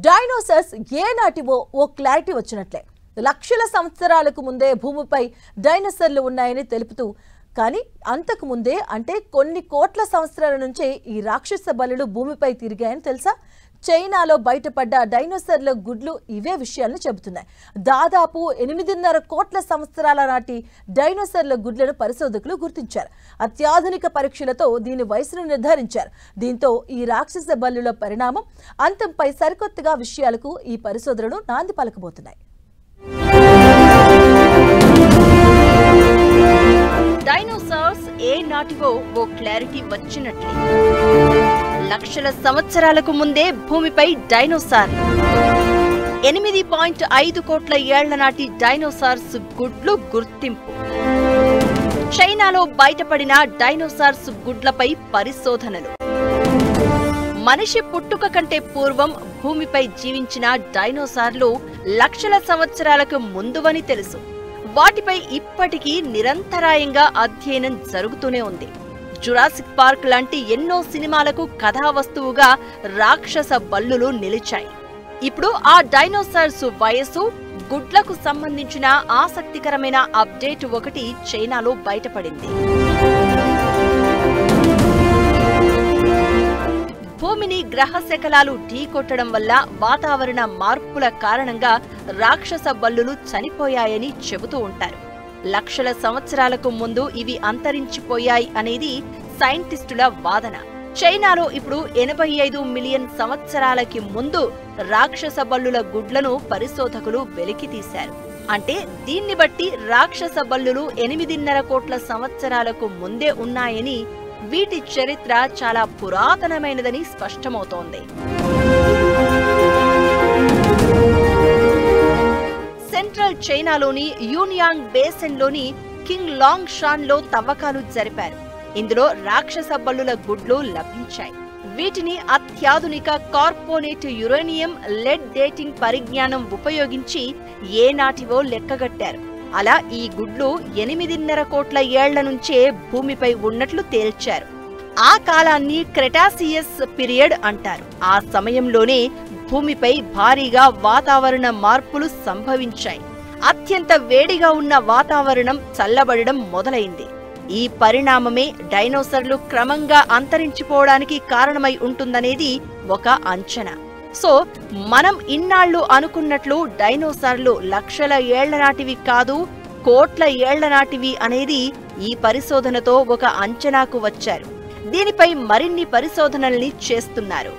Dinosaurs ఏనాటివో ఓ clarity వచ్చినట్లే. లక్షల సంవత్సరాలకు ముందే భూమిపై డైనోసార్లు ఉన్నాయని తెలుపుతూ, కానీ అంతకు ముందే అంటే కొన్ని కోట్ల సంవత్సరాల నుంచే ఈ రాక్షస బలులు భూమిపై తిరిగాయని తెలుసా? చైనాలో బయటపడ్డ డైనోసార్ల గుడ్లు ఇవే విషయాలను చెబుతున్నాయి. దాదాపు 8.5 కోట్ల సంవత్సరాల నాటి డైనోసార్ల గుడ్లను పరిశోధకులు గుర్తించారు. అత్యాధునిక పరీక్షలతో దీని వయసును నిర్ధారించారు. దీంతో ఈ రాక్షస బల్లుల పరిణామం అంతంపై సరికొత్తగా విషయాలకు ఈ పరిశోధనలు నాంది పలకబోతున్నాయి. డైనోసార్స్ ఏ నాటివో ఓ క్లారిటీ వచ్చినట్లే. లక్షల సంవత్సరాలకు ముందే భూమిపై డైనోసార్ 8.5 కోట్ల ఏళ్ల నాటి డైనోసార్స్ గుడ్లు గుర్తింపు. చైనాలో బయటపడిన డైనోసార్స్ గుడ్లపై పరిశోధనలు. మనిషి పుట్టుక కంటే పూర్వం భూమిపై జీవించిన డైనోసార్లు లక్షల సంవత్సరాలకు ముందువని తెలుసు. వాటిపై ఇప్పటికీ నిరంతరాయంగా అధ్యయనం జరుగుతూనే ఉంది. జురాసిక్ పార్క్ లాంటి ఎన్నో సినిమాలకు కథా వస్తువుగా రాక్షస బల్లులు నిలిచాయి. ఇప్పుడు ఆ డైనోసార్స్ వయస్సు, గుడ్లకు సంబంధించిన ఆసక్తికరమైన అప్డేట్ ఒకటి చైనాలో బయటపడింది. భూమిని గ్రహ శకలాలు ఢీకొట్టడం వల్ల వాతావరణ మార్పుల కారణంగా రాక్షస బల్లులు చనిపోయాయని చెబుతూ ఉంటారు. లక్షల సంవత్సరాలకు ముందు ఇవి అంతరించిపోయాయి అనేది సైంటిస్టుల వాదన. చైనాలో ఇప్పుడు 85 మిలియన్ సంవత్సరాలకి ముందు రాక్షస బల్లుల గుడ్లను పరిశోధకులు వెలికితీశారు. అంటే దీన్ని బట్టి రాక్షస బల్లులు 8.5 కోట్ల సంవత్సరాలకు ముందే ఉన్నాయని, వీటి చరిత్ర చాలా పురాతనమైనదని స్పష్టమవుతోంది. సెంట్రల్ చైనాలోని యూనియాంగ్ బేసిన్లోని కింగ్ లాంగ్ షాన్లో తవ్వకాలు జరిపారు. ఇందులో రాక్షస బల్లుల గుడ్లు లభించాయి. వీటిని అత్యాధునిక కార్బోనేట్ యురేనియం లెడ్ డేటింగ్ పరిజ్ఞానం ఉపయోగించి ఏనాటివో లెక్కగట్టారు. అలా ఈ గుడ్లు 8.5 కోట్ల ఏళ్ల నుంచే భూమిపై ఉన్నట్లు తేల్చారు. ఆ కాలాన్ని క్రెటాసియస్ పీరియడ్ అంటారు. ఆ సమయంలోనే భూమిపై భారీగా వాతావరణ మార్పులు సంభవించాయి. అత్యంత వేడిగా ఉన్న వాతావరణం చల్లబడడం మొదలైంది. ఈ పరిణామమే డైనోసార్లు క్రమంగా అంతరించిపోవడానికి కారణమై ఉంటుందనేది ఒక అంచనా. సో మనం ఇన్నాళ్లు అనుకున్నట్లు డైనోసార్లు లక్షల ఏళ్ల నాటివి కాదు, కోట్ల ఏళ్ల నాటివి అనేది ఈ పరిశోధనతో ఒక అంచనాకు వచ్చారు. దీనిపై మరిన్ని పరిశోధనల్ని చేస్తున్నారు.